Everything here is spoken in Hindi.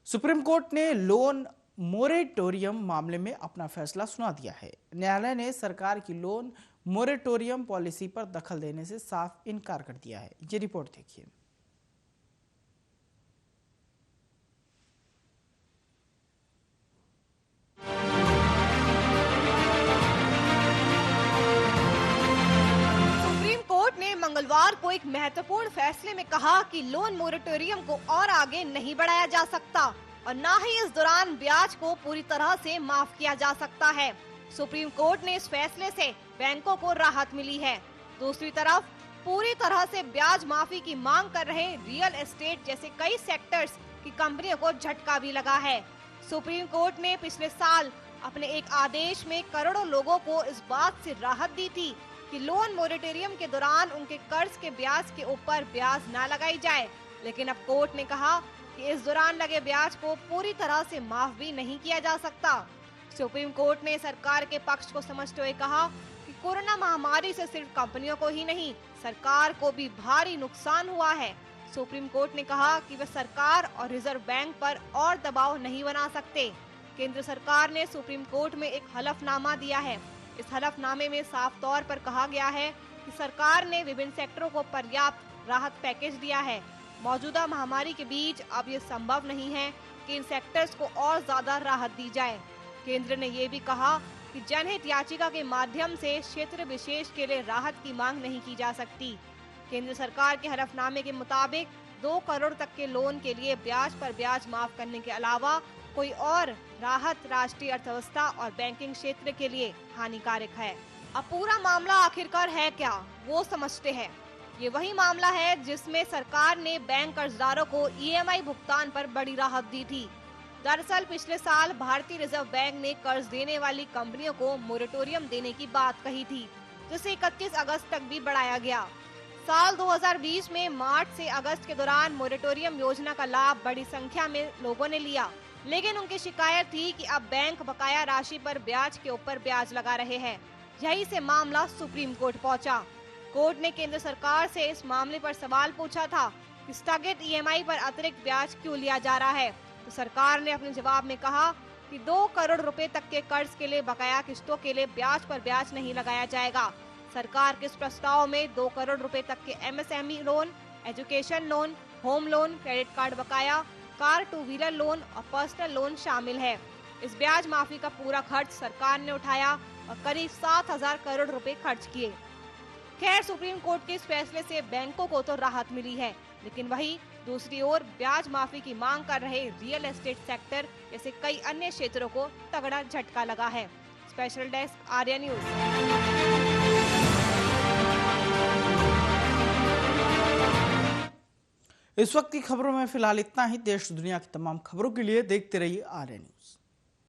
सुप्रीम कोर्ट ने लोन मोरेटोरियम मामले में अपना फैसला सुना दिया है। न्यायालय ने सरकार की लोन मोरेटोरियम पॉलिसी पर दखल देने से साफ इनकार कर दिया है। ये रिपोर्ट देखिए। सुप्रीम कोर्ट ने मंगलवार को एक महत्वपूर्ण फैसले में कहा कि लोन मोरेटोरियम को और आगे नहीं बढ़ाया जा सकता और न ही इस दौरान ब्याज को पूरी तरह से माफ किया जा सकता है। सुप्रीम कोर्ट ने इस फैसले से बैंकों को राहत मिली है। दूसरी तरफ पूरी तरह से ब्याज माफी की मांग कर रहे रियल एस्टेट जैसे कई सेक्टर्स की कंपनियों को झटका भी लगा है। सुप्रीम कोर्ट ने पिछले साल अपने एक आदेश में करोड़ों लोगों को इस बात से राहत दी थी कि लोन मोरेटोरियम के दौरान उनके कर्ज के ब्याज के ऊपर ब्याज न लगाई जाए, लेकिन अब कोर्ट ने कहा कि इस दौरान लगे ब्याज को पूरी तरह से माफ भी नहीं किया जा सकता। सुप्रीम कोर्ट ने सरकार के पक्ष को समझते हुए कहा कि कोरोना महामारी से सिर्फ कंपनियों को ही नहीं, सरकार को भी भारी नुकसान हुआ है। सुप्रीम कोर्ट ने कहा कि वे सरकार और रिजर्व बैंक पर और दबाव नहीं बना सकते। केंद्र सरकार ने सुप्रीम कोर्ट में एक हलफनामा दिया है। इस हलफनामे में साफ तौर पर कहा गया है कि सरकार ने विभिन्न सेक्टरों को पर्याप्त राहत पैकेज दिया है। मौजूदा महामारी के बीच अब ये संभव नहीं है कि इन सेक्टर्स को और ज्यादा राहत दी जाए। केंद्र ने ये भी कहा कि जनहित याचिका के माध्यम से क्षेत्र विशेष के लिए राहत की मांग नहीं की जा सकती। केंद्र सरकार के हलफनामे के मुताबिक 2 करोड़ तक के लोन के लिए ब्याज पर ब्याज माफ करने के अलावा कोई और राहत राष्ट्रीय अर्थव्यवस्था और बैंकिंग क्षेत्र के लिए हानिकारक है। अब पूरा मामला आखिरकार है क्या, वो समझते हैं। ये वही मामला है जिसमें सरकार ने बैंक कर्जदारों को ईएमआई भुगतान पर बड़ी राहत दी थी। दरअसल पिछले साल भारतीय रिजर्व बैंक ने कर्ज देने वाली कंपनियों को मोरेटोरियम देने की बात कही थी, जिसे 31 अगस्त तक भी बढ़ाया गया। साल 2020 में मार्च से अगस्त के दौरान मोरेटोरियम योजना का लाभ बड़ी संख्या में लोगों ने लिया, लेकिन उनकी शिकायत थी कि अब बैंक बकाया राशि पर ब्याज के ऊपर ब्याज लगा रहे हैं। यही से मामला सुप्रीम कोर्ट पहुंचा। कोर्ट ने केंद्र सरकार से इस मामले पर सवाल पूछा था कि स्थगित ईएमआई पर अतिरिक्त ब्याज क्यों लिया जा रहा है, तो सरकार ने अपने जवाब में कहा कि 2 करोड़ रुपए तक के कर्ज के लिए बकाया किस्तों के लिए ब्याज पर ब्याज नहीं लगाया जाएगा। सरकार के इस प्रस्ताव में 2 करोड़ रुपए तक के MSME loan, education loan, home loan, credit card बकाया, कार 2 व्हीलर लोन और पर्सनल लोन शामिल है। इस ब्याज माफी का पूरा खर्च सरकार ने उठाया और करीब 7,000 करोड़ रुपए खर्च किए। खैर, सुप्रीम कोर्ट के इस फैसले से बैंकों को तो राहत मिली है, लेकिन वही दूसरी ओर ब्याज माफी की मांग कर रहे रियल एस्टेट सेक्टर जैसे कई अन्य क्षेत्रों को तगड़ा झटका लगा है। Special desk, Arya news. इस वक्त की खबरों में फिलहाल इतना ही। देश दुनिया की तमाम खबरों के लिए देखते रहिए आर्या न्यूज।